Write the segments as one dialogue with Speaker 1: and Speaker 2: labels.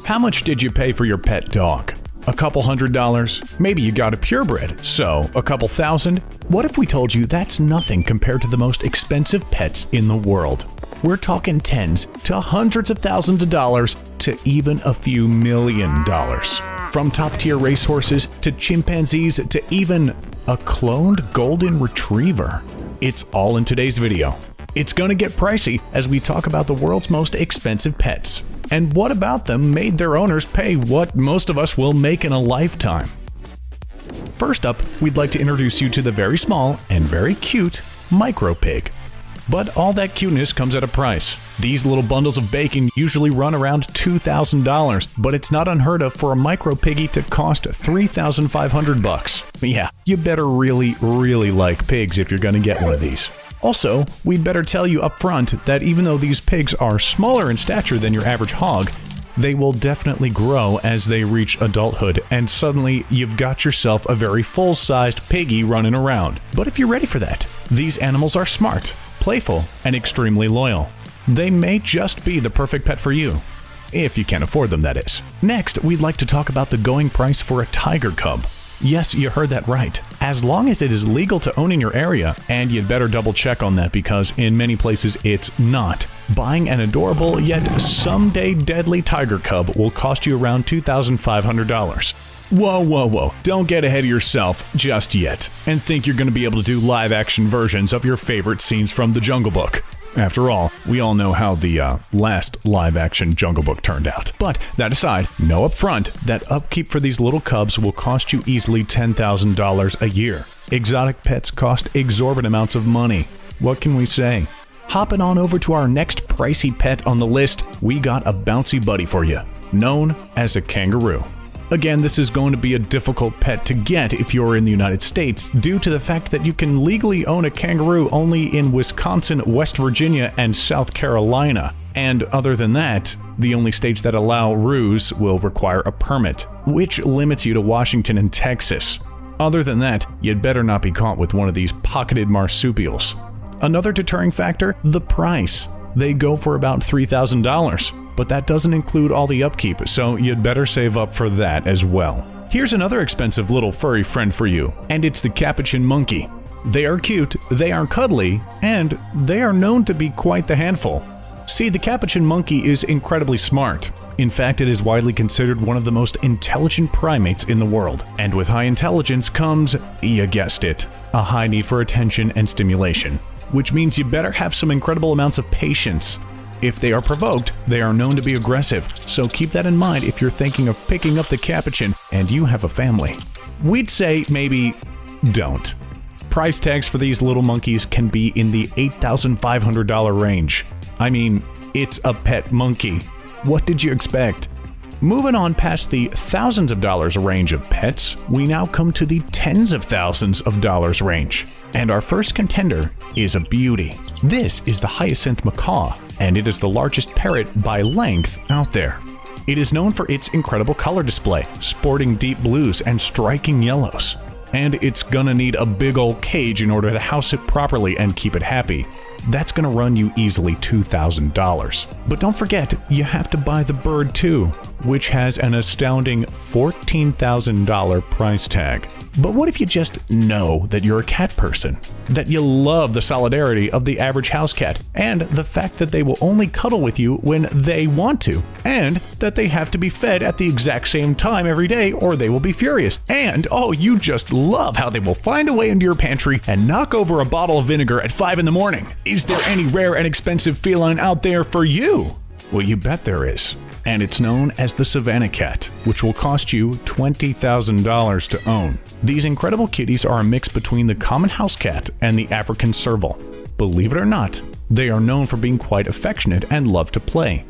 Speaker 1: How much did you pay for your pet dog? A couple $100? Maybe you got a purebred, so a couple thousand? What if we told you that's nothing compared to the most expensive pets in the world? We're talking tens to hundreds of thousands of dollars to even a few $1 million. From top-tier racehorses to chimpanzees to even a cloned golden retriever. It's all in today's video. It's gonna get pricey as we talk about the world's most expensive pets. And what about them made their owners pay what most of us will make in a lifetime? First up, we'd like to introduce you to the very small and very cute micro pig. But all that cuteness comes at a price. These little bundles of bacon usually run around $2,000, but it's not unheard of for a micro piggy to cost $3,500. Yeah, you better really like pigs if you're gonna get one of these. Also, we'd better tell you up front that even though these pigs are smaller in stature than your average hog, they will definitely grow as they reach adulthood, and suddenly you've got yourself a very full-sized piggy running around. But if you're ready for that, these animals are smart, playful, and extremely loyal. They may just be the perfect pet for you. If you can afford them, that is. Next, we'd like to talk about the going price for a tiger cub. Yes, you heard that right. As long as it is legal to own in your area, and you'd better double check on that because in many places it's not. Buying an adorable yet someday deadly tiger cub will cost you around $2,500. Whoa, don't get ahead of yourself just yet and think you're going to be able to do live action versions of your favorite scenes from the Jungle Book. After all, we all know how the last live-action Jungle Book turned out. But that aside, know up front that upkeep for these little cubs will cost you easily $10,000 a year. Exotic pets cost exorbitant amounts of money. What can we say? Hopping on over to our next pricey pet on the list, we got a bouncy buddy for you, known as a kangaroo. Again, this is going to be a difficult pet to get if you're in the United States due to the fact that you can legally own a kangaroo only in Wisconsin, West Virginia, and South Carolina. And other than that, the only states that allow roos will require a permit, which limits you to Washington and Texas. Other than that, you'd better not be caught with one of these pocketed marsupials. Another deterring factor, the price. They go for about $3,000, but that doesn't include all the upkeep, so you'd better save up for that as well. Here's another expensive little furry friend for you, and it's the capuchin monkey. They are cute, they are cuddly, and they are known to be quite the handful. See, the capuchin monkey is incredibly smart. In fact, it is widely considered one of the most intelligent primates in the world. And with high intelligence comes, you guessed it, a high need for attention and stimulation. Which means you better have some incredible amounts of patience. If they are provoked, they are known to be aggressive, so keep that in mind if you're thinking of picking up the capuchin and you have a family. We'd say maybe don't. Price tags for these little monkeys can be in the $8,500 range. I mean, it's a pet monkey. What did you expect? Moving on past the thousands of dollars range of pets, we now come to the tens of thousands of dollars range. And our first contender is a beauty. This is the hyacinth macaw, and it is the largest parrot by length out there. It is known for its incredible color display, sporting deep blues and striking yellows. And it's gonna need a big old cage in order to house it properly and keep it happy. That's gonna run you easily $2,000. But don't forget, you have to buy the bird too, which has an astounding $14,000 price tag. But what if you just know that you're a cat person? That you love the solidarity of the average house cat, and the fact that they will only cuddle with you when they want to, and that they have to be fed at the exact same time every day or they will be furious. And, oh, you just love how they will find a way into your pantry and knock over a bottle of vinegar at 5 in the morning. Is there any rare and expensive feline out there for you? Well, you bet there is. And it's known as the Savannah cat, which will cost you $20,000 to own. These incredible kitties are a mix between the common house cat and the African serval. Believe it or not, they are known for being quite affectionate and love to play.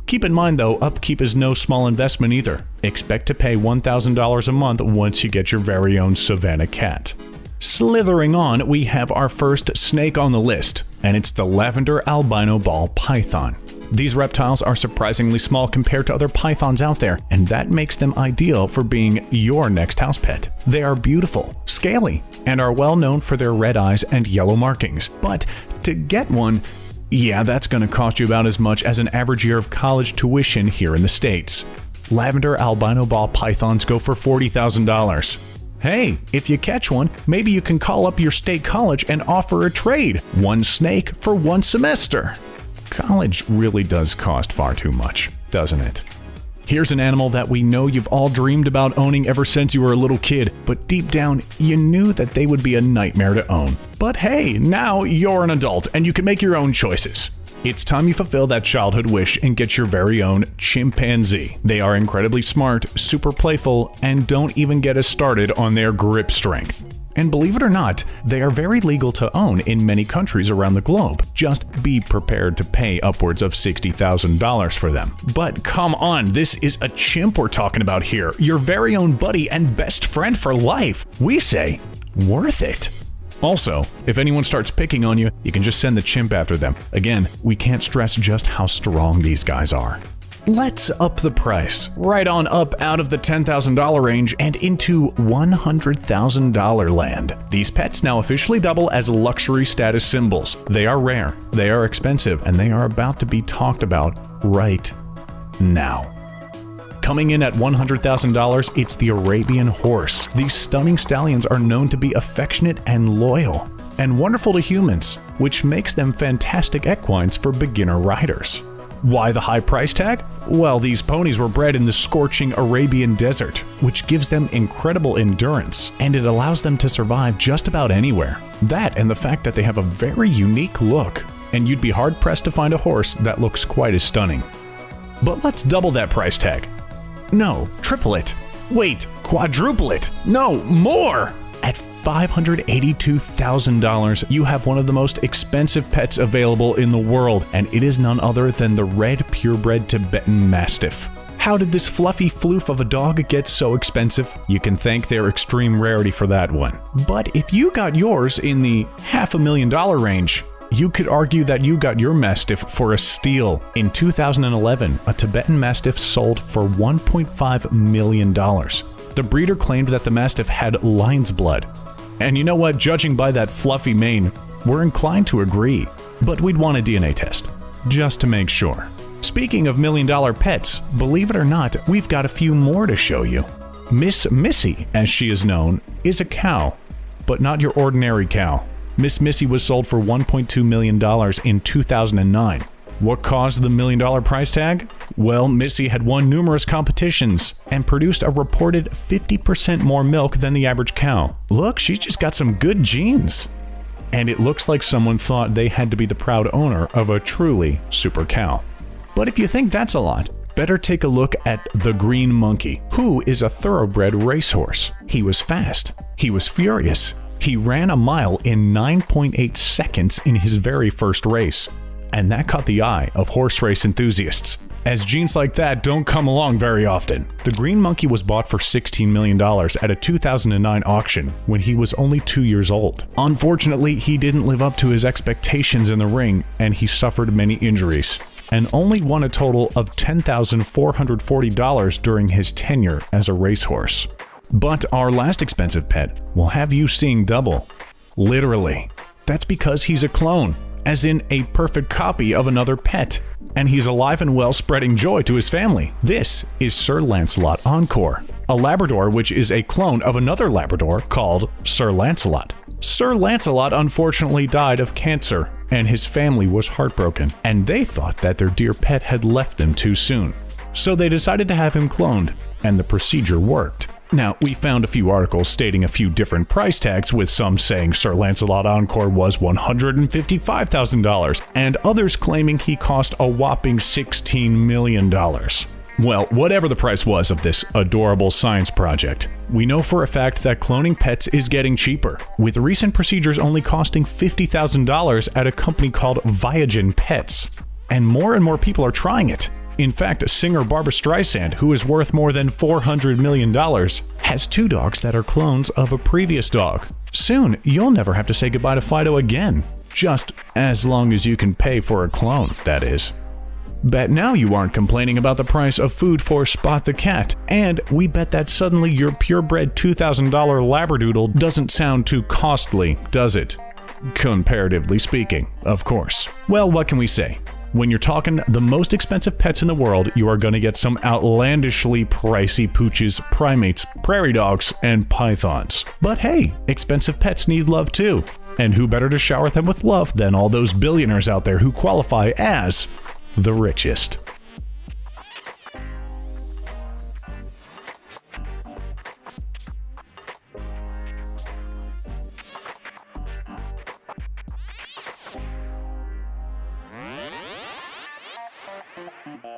Speaker 1: Keep in mind though, upkeep is no small investment either. Expect to pay $1,000 a month once you get your very own Savannah cat. Slithering on, we have our first snake on the list, and it's the lavender albino ball python. These reptiles are surprisingly small compared to other pythons out there, and that makes them ideal for being your next house pet. They are beautiful, scaly, and are well known for their red eyes and yellow markings. But to get one, yeah, that's going to cost you about as much as an average year of college tuition here in the States. Lavender albino ball pythons go for $40,000. Hey, if you catch one, maybe you can call up your state college and offer a trade. One snake for one semester. College really does cost far too much, doesn't it? Here's an animal that we know you've all dreamed about owning ever since you were a little kid, but deep down, you knew that they would be a nightmare to own. But hey, now you're an adult and you can make your own choices. It's time you fulfill that childhood wish and get your very own chimpanzee. They are incredibly smart, super playful, and don't even get us started on their grip strength. And believe it or not, they are very legal to own in many countries around the globe. Just be prepared to pay upwards of $60,000 for them. But come on, this is a chimp we're talking about here. Your very own buddy and best friend for life. We say, worth it. Also, if anyone starts picking on you, you can just send the chimp after them. Again, we can't stress just how strong these guys are. Let's up the price, right on up out of the $10,000 range and into $100,000 land. These pets now officially double as luxury status symbols. They are rare, they are expensive, and they are about to be talked about right now. Coming in at $100,000, it's the Arabian horse. These stunning stallions are known to be affectionate and loyal, and wonderful to humans, which makes them fantastic equines for beginner riders. Why the high price tag? Well, these ponies were bred in the scorching Arabian desert, which gives them incredible endurance, and it allows them to survive just about anywhere. That and the fact that they have a very unique look, and you'd be hard-pressed to find a horse that looks quite as stunning. But let's double that price tag. No, triple it. Wait, quadruple it. No, more! At $582,000, you have one of the most expensive pets available in the world, and it is none other than the red purebred Tibetan Mastiff. How did this fluffy floof of a dog get so expensive? You can thank their extreme rarity for that one. But if you got yours in the $500,000 range, you could argue that you got your Mastiff for a steal. In 2011, a Tibetan Mastiff sold for $1.5 million. The breeder claimed that the Mastiff had lion's blood. And you know what? Judging by that fluffy mane, we're inclined to agree. But we'd want a DNA test, just to make sure. Speaking of million-dollar pets, believe it or not, we've got a few more to show you. Miss Missy, as she is known, is a cow, but not your ordinary cow. Miss Missy was sold for $1.2 million in 2009. What caused the $1 million price tag? Well, Missy had won numerous competitions and produced a reported 50% more milk than the average cow. Look, she's just got some good genes. And it looks like someone thought they had to be the proud owner of a truly super cow. But if you think that's a lot, better take a look at the Green Monkey, who is a thoroughbred racehorse. He was fast. He was furious. He ran a mile in 9.8 seconds in his very first race. And that caught the eye of horse race enthusiasts, as genes like that don't come along very often. The Green Monkey was bought for $16 million at a 2009 auction when he was only 2 years old. Unfortunately, he didn't live up to his expectations in the ring, and he suffered many injuries, and only won a total of $10,440 during his tenure as a racehorse. But our last expensive pet will have you seeing double. Literally. That's because he's a clone, as in a perfect copy of another pet, and he's alive and well, spreading joy to his family. This is Sir Lancelot Encore, a Labrador which is a clone of another Labrador called Sir Lancelot. Sir Lancelot unfortunately died of cancer, and his family was heartbroken, and they thought that their dear pet had left them too soon. So they decided to have him cloned, and the procedure worked. Now, we found a few articles stating a few different price tags, with some saying Sir Lancelot Encore was $155,000, and others claiming he cost a whopping $16 million. Well, whatever the price was of this adorable science project, we know for a fact that cloning pets is getting cheaper, with recent procedures only costing $50,000 at a company called Viagen Pets. And more people are trying it. In fact, singer Barbra Streisand, who is worth more than $400 million, has 2 dogs that are clones of a previous dog. Soon, you'll never have to say goodbye to Fido again. Just as long as you can pay for a clone, that is. Bet now you aren't complaining about the price of food for Spot the cat. And we bet that suddenly your purebred $2,000 Labradoodle doesn't sound too costly, does it? Comparatively speaking, of course. Well, what can we say? When you're talking the most expensive pets in the world, you are going to get some outlandishly pricey pooches, primates, prairie dogs, and pythons. But hey, expensive pets need love too. And who better to shower them with love than all those billionaires out there who qualify as the richest?